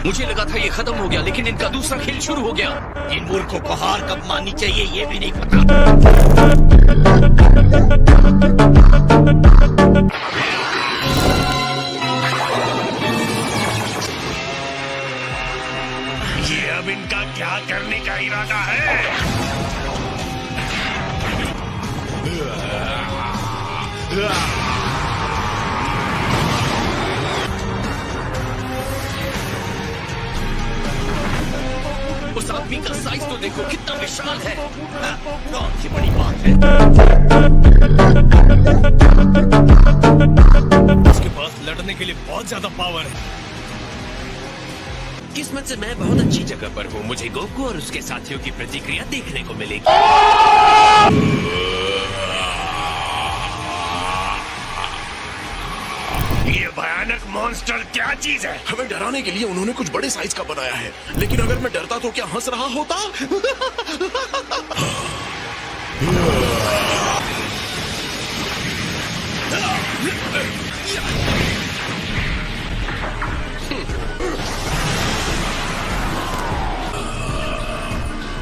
मुझे लगा था ये खत्म हो गया, लेकिन इनका दूसरा खेल शुरू हो गया। इन मूर्खों को हार कब माननी चाहिए ये भी नहीं पता। ये अब इनका क्या करने का इरादा है? उस आदमी का साइज तो देखो, कितना विशाल है। कौन सी बड़ी बात है? उसके पास लड़ने के लिए बहुत ज्यादा पावर है। किस्मत से मैं बहुत अच्छी जगह पर हूँ। मुझे गोकू और उसके साथियों की प्रतिक्रिया देखने को मिलेगी। ये भयानक मॉन्स्टर क्या चीज है? हमें डराने के लिए उन्होंने कुछ बड़े साइज का बनाया है, लेकिन अगर मैं डरता तो क्या हंस रहा होता?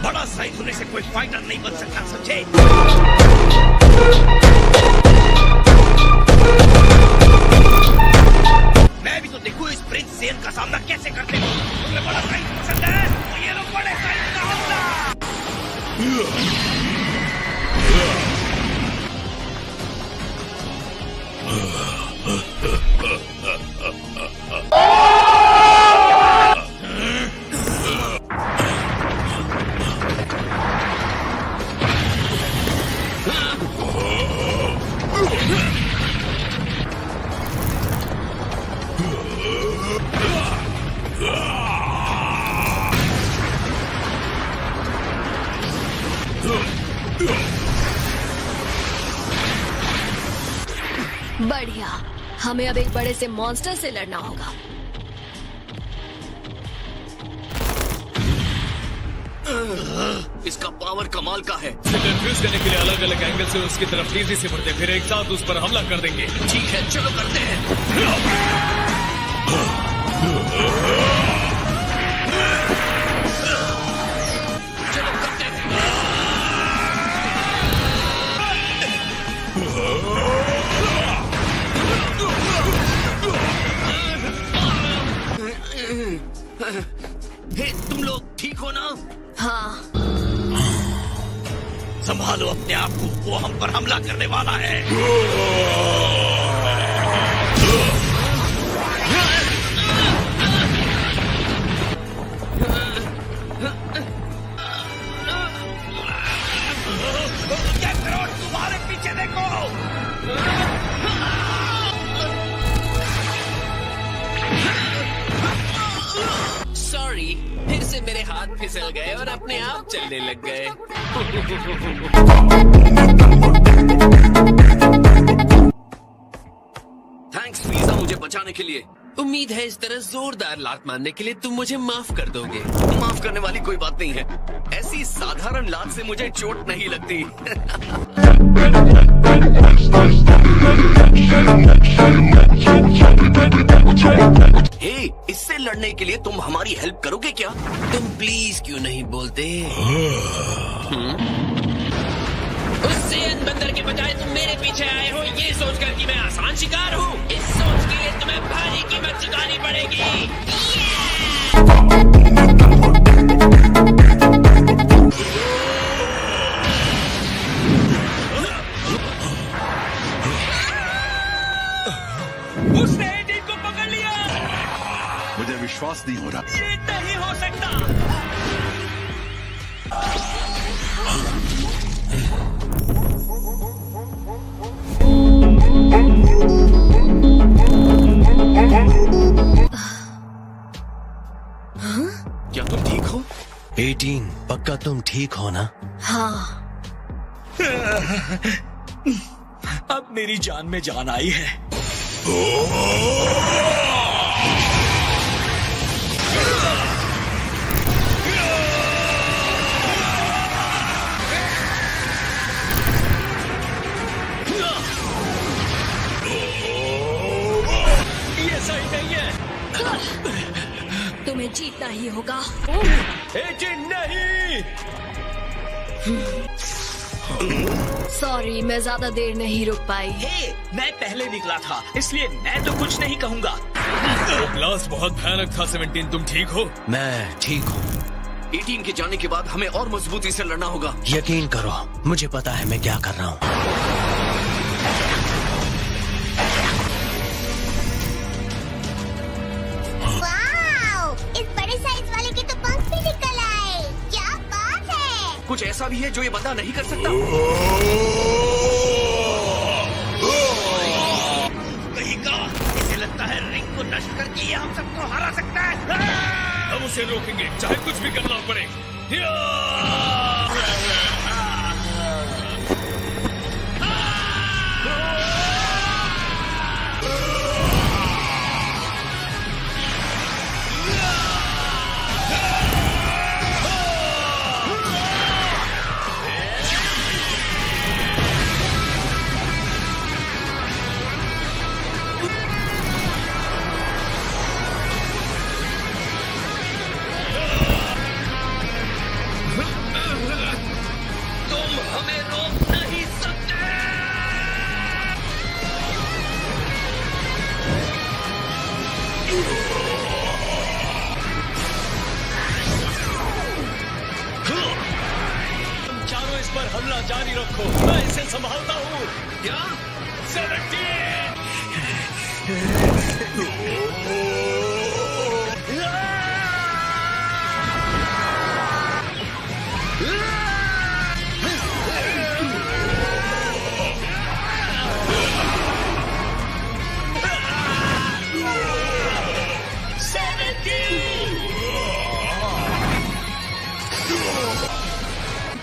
बड़ा साइज होने से कोई फाइटर नहीं बन सकता, समझे? मैं भी तो देखूं इस प्रिंस सेन का सामना कैसे करते हो। तुम्हें बड़ा साइज पसंद है तो ये लोग बड़े साइज का होगा। बढ़िया, हमें अब एक बड़े से मॉन्स्टर से लड़ना होगा। इसका पावर कमाल का है। कंफ्यूज करने के लिए अलग अलग एंगल से उसकी तरफ तेजी से बढ़ते, फिर एक साथ उस पर हमला कर देंगे। ठीक है, चलो करते हैं। चलो करते हैं। हे, तुम लोग ठीक हो ना? हाँ, संभालो अपने आप को, वो हम पर हमला करने वाला है। तुम्हारे पीछे देखो। सॉरी, फिर से मेरे हाथ फिसल गए और अपने आप चलने लग गए। थैंक्स वीजा, मुझे बचाने के लिए। उम्मीद है इस तरह जोरदार लात मारने के लिए तुम मुझे माफ कर दोगे। माफ करने वाली कोई बात नहीं है। ऐसी साधारण लात से मुझे चोट नहीं लगती। हे, इससे लड़ने के लिए तुम हमारी हेल्प करोगे क्या? तुम प्लीज क्यों नहीं बोलते? उससे बंदर के बजाय तुम मेरे पीछे आए हो ये सोचकर कि मैं आसान शिकार हूँ। इस सोच के लिए तुम्हें भारी कीमत चुकानी पड़ेगी। उसने एडी को पकड़ लिया। मुझे विश्वास नहीं हो रहा। ये नहीं हो सकता। क्या तुम ठीक हो? 18, पक्का तुम ठीक हो ना? हाँ। अब मेरी जान में जान आई है। ये सही नहीं है। तुम्हें जीतना ही होगा। एजेंट नहीं। सॉरी, मैं ज्यादा देर नहीं रुक पाई। हे, मैं पहले निकला था, इसलिए मैं तो कुछ नहीं कहूँगा। वो ब्लास्ट बहुत भयानक था। 17, तुम ठीक हो? मैं ठीक हूँ। 18 के जाने के बाद हमें और मजबूती से लड़ना होगा। यकीन करो, मुझे पता है मैं क्या कर रहा हूँ। वाओ! इस बड़े साइज वाले के तो पंख भी निकल आए। क्या बात है? कुछ ऐसा भी है जो ये बंदा नहीं कर सकता। कहीं का, इसे लगता है रिंग को नष्ट करके ये हम सबको हरा सकता है। हम उसे रोकेंगे, चाहे कुछ भी करना पड़े। तुम हमें रोक नहीं सकते। तुम चारों इस पर हमला जारी रखो, मैं इसे संभालता हूँ। क्या? 17!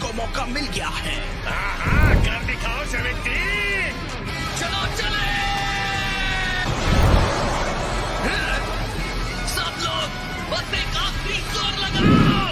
को मौका मिल गया है। कर दिखाओ 17! चलो चले। सब लोग बस एक आखिरी जोर लगाओ।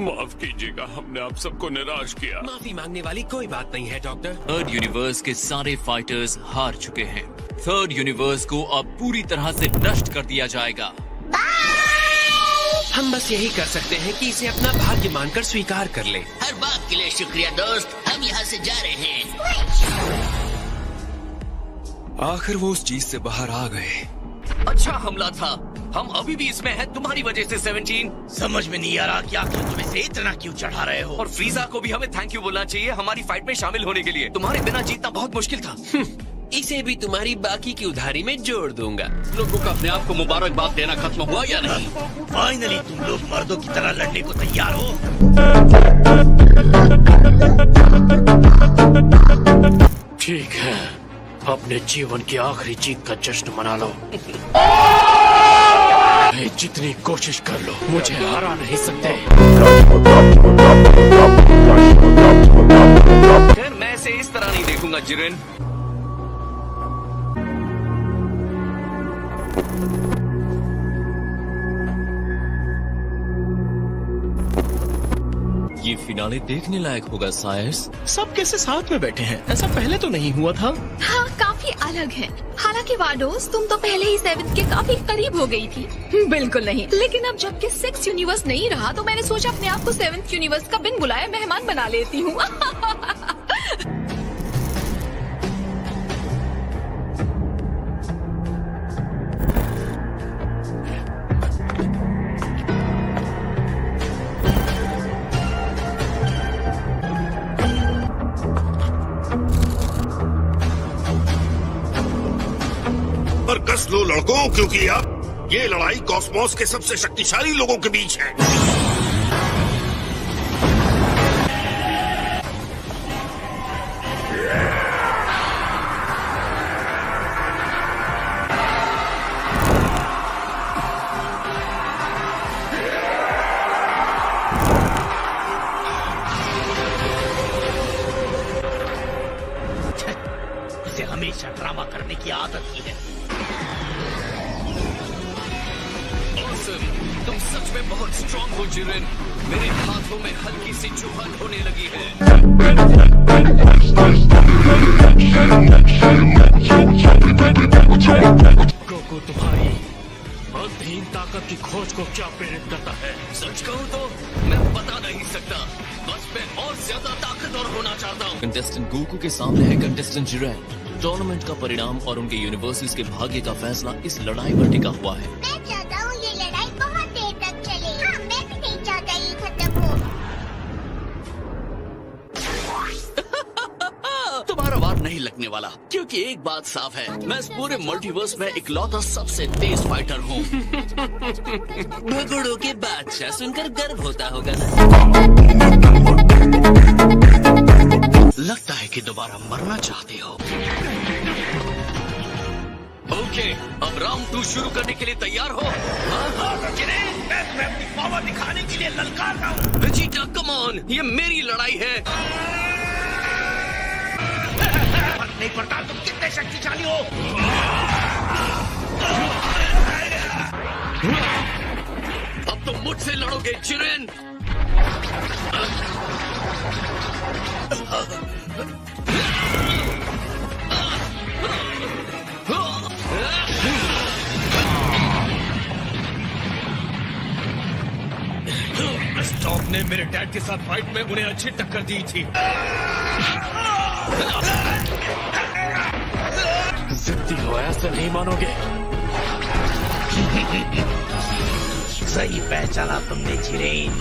माफ कीजिएगा, हमने आप सबको निराश किया। माफी मांगने वाली कोई बात नहीं है डॉक्टर। थर्ड यूनिवर्स के सारे फाइटर्स हार चुके हैं। थर्ड यूनिवर्स को अब पूरी तरह से नष्ट कर दिया जाएगा। हम बस यही कर सकते हैं कि इसे अपना भाग्य मानकर स्वीकार कर ले। हर बात के लिए शुक्रिया दोस्त, हम यहाँ से जा रहे हैं। आखिर वो उस चीज से बाहर आ गए। अच्छा हमला था, हम अभी भी इसमें हैं तुम्हारी वजह से 17। समझ में नहीं आ रहा कि आखिर तुम इसे इतना क्यों चढ़ा रहे हो। और फ्रीजा को भी हमें थैंक यू बोलना चाहिए हमारी फाइट में शामिल होने के लिए। तुम्हारे बिना जीतना बहुत मुश्किल था। इसे भी तुम्हारी बाकी की उधारी में जोड़ दूंगा। लोगों का अपने आप को मुबारकबाद देना खत्म हुआ या नहीं? फाइनली तुम लोग मर्दों की तरह लड़ने को तैयार हो। ठीक है, अपने जीवन की आखिरी जीत का जश्न मना लो। जितनी कोशिश कर लो, मुझे हरा नहीं सकते। खैर मैं इसे इस तरह नहीं देखूंगा जिरेन। ये फिनाले देखने लायक होगा सायर्स। सब कैसे साथ में बैठे हैं? ऐसा पहले तो नहीं हुआ था। हाँ, काफी अलग है। हालांकि वाडोस, तुम तो पहले ही 7 के काफी करीब हो गई थी। बिल्कुल नहीं, लेकिन अब जबकि 6 यूनिवर्स नहीं रहा तो मैंने सोचा अपने आप को 7th यूनिवर्स का बिन बुलाए मेहमान बना लेती हूँ। पर कस लो लड़कों, क्योंकि अब ये लड़ाई कॉस्मोस के सबसे शक्तिशाली लोगों के बीच है। सच में बहुत स्ट्रांग हो जिरेन। मेरे हाथों में हल्की सी चुभन होने लगी है। गोकू, तुम्हारी अंतहीन ताकत की खोज को क्या प्रेरित करता है? सच कहूँ तो मैं बता नहीं सकता, बस मैं और ज्यादा ताकतवर होना चाहता हूँ। कंटेस्टेंट गोकू के सामने है कंटेस्टेंट जिरेन। टूर्नामेंट का परिणाम और उनके यूनिवर्सिटीज के भाग्य का फैसला इस लड़ाई पर टिका हुआ है। मैं चाहता हूँ ये लड़ाई बहुत देर तक चले। हाँ, मैं भी नहीं चाहता ये खत्म हो। तुम्हारा वार नहीं लगने वाला, क्योंकि एक बात साफ है, मैं इस पूरे मल्टीवर्स में इकलौता सबसे तेज फाइटर हूँ। भगोड़ों के बादशाह सुनकर गर्व होता होगा ना? लगता है कि दोबारा मरना चाहते हो। ओके, अब राउंड 2 शुरू करने के लिए तैयार हो? मैं अपनी पावर दिखाने के लिए ललकार रहा हूँ। वेजिटा, कम ऑन, ये मेरी लड़ाई है। फर्क नहीं पड़ता तुम कितने शक्तिशाली हो। अब तुम मुझसे लड़ोगे जिरेन। स्टॉप ने मेरे डैड के साथ फाइट में उन्हें अच्छी टक्कर दी थी। जिद्दी हो, ऐसे नहीं मानोगे। सही पहचाना तुमने जिरेन।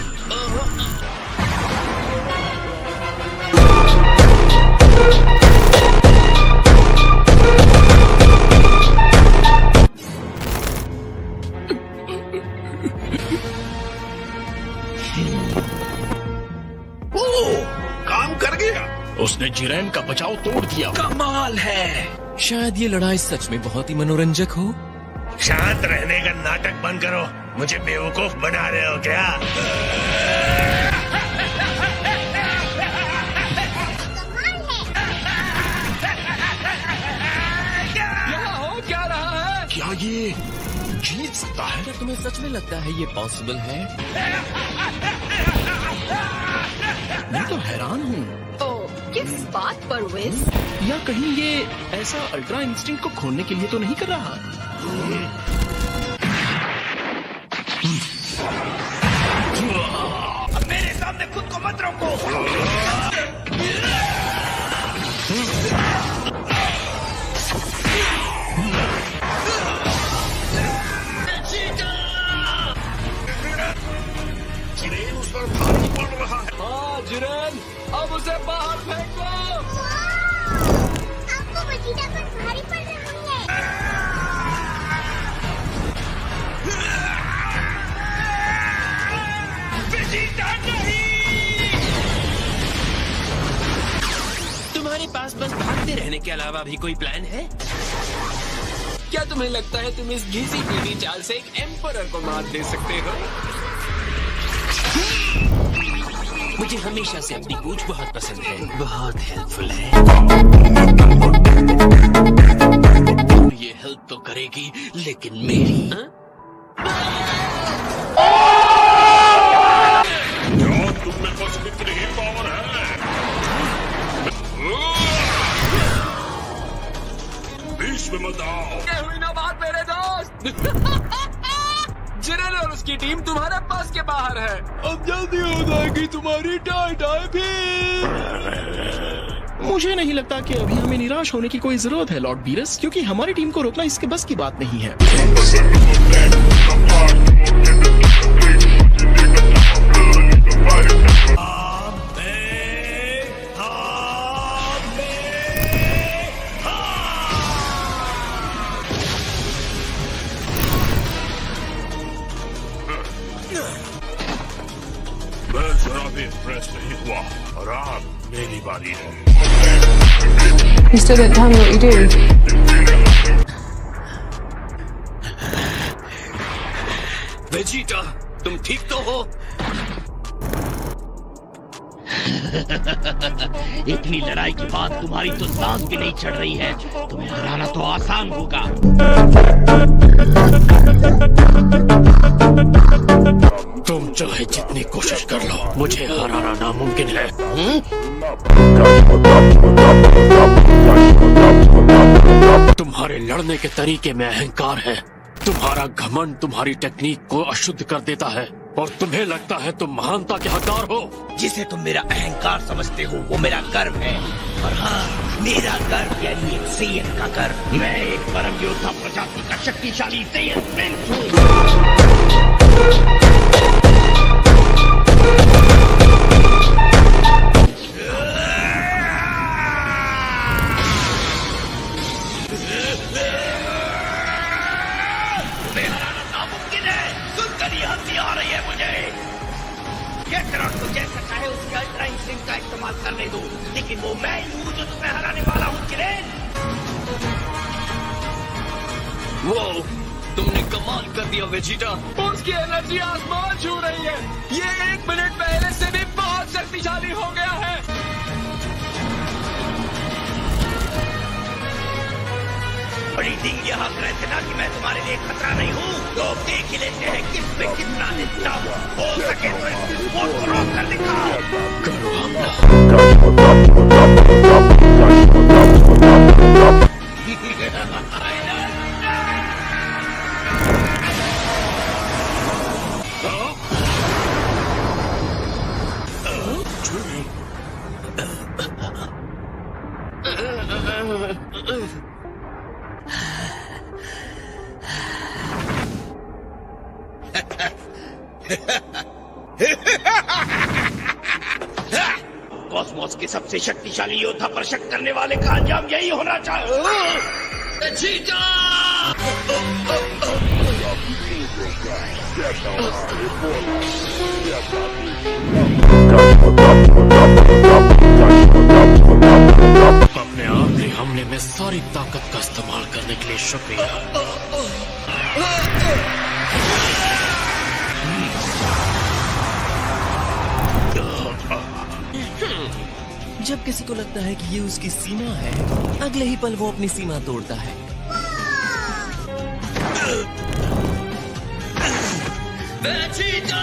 काम कर गया। उसने जिरेन का बचाव तोड़ दिया। कमाल है। शायद ये लड़ाई सच में बहुत ही मनोरंजक हो। शांत रहने का नाटक बंद करो, मुझे बेवकूफ बना रहे हो क्या? कमाल है। यहाँ हो क्या रहा है? क्या ये जीत सकता है? क्या तुम्हें सच में लगता है ये पॉसिबल है? मैं तो हैरान हूँ। किस बात पर विस? या कहीं ये ऐसा अल्ट्रा इंस्टिंक्ट को खोलने के लिए तो नहीं कर रहा? अब मेरे सामने खुद को मत रोको। जिरेन उस पर भारी पड़ रहा है। हाँ जिरेन, अब उसे बाहर फेंको। आपको वेजिटा पर भारी पड़ रही है। वेजिटा नहीं। तुम्हारे पास बस भागते रहने के अलावा भी कोई प्लान है? क्या तुम्हें लगता है तुम इस घिसी पीटी चाल से एक एम्परर को मात दे सकते हो? मुझे हमेशा से अपनी पूछ बहुत पसंद है, बहुत हेल्पफुल है। ये हेल्प तो करेगी, लेकिन मेरी क्या तुम में बस इतनी ही पावर है? बीच में मत आओ। क्या हुई ना बात मेरे दोस्त? जिरेन और उसकी टीम तुम्हारे पास के बाहर है। अब जल्दी हो जाएगी तुम्हारी टाई भी। मुझे नहीं लगता कि अभी हमें निराश होने की कोई जरूरत है लॉर्ड बीरस, क्योंकि हमारी टीम को रोकना इसके बस की बात नहीं है। मैं जरा भी इम्प्रेस नहीं हुआ और अब मेरी बारी है। You still don't tell me what you do. Vegeta, तुम ठीक तो हो? इतनी लड़ाई के बाद तुम्हारी तो सांस भी नहीं चढ़ रही है। तुम्हें हराना तो आसान होगा। जितनी कोशिश कर लो, मुझे हराना नामुमकिन है। तुम्हारे लड़ने के तरीके में अहंकार है। तुम्हारा घमंड तुम्हारी टेक्निक को अशुद्ध कर देता है और तुम्हें लगता है तुम महानता के हकदार हो। जिसे तुम मेरा अहंकार समझते हो वो मेरा गर्व है। और हाँ, मेरा गर्व यानी एक सेयन का गर्व। मैं एक परम योद्धा प्रजाति का शक्तिशाली सेयन प्रिंस हूँ। का इस्तेमाल करने दो, लेकिन वो मैं ही हूँ जो तुम्हें हराने वाला हूँ किरेन। वो तुमने कमाल कर दिया वेजिटा। उसकी एनर्जी आसमान छू रही है। ये 1 मिनट पहले से भी बहुत शक्तिशाली हो गया है। बड़ी दिन यहाँ रहे थे ना कि मैं तुम्हारे लिए खतरा नहीं हूँ। तो देख ही लेते हैं किस पे कितना निष्ठा हो सके तो इस विस्फोट को रोक कर दिखाओ। करो हमला। कॉस्मोस के सबसे शक्तिशाली योद्धा पर शक करने वाले का अंजाम यही होना चाहिए। चीटा! अपने आखिरी हमले में सारी ताकत का इस्तेमाल करने के लिए शुक्रिया। जब किसी को लगता है कि ये उसकी सीमा है, अगले ही पल वो अपनी सीमा तोड़ता है। वेजिटा!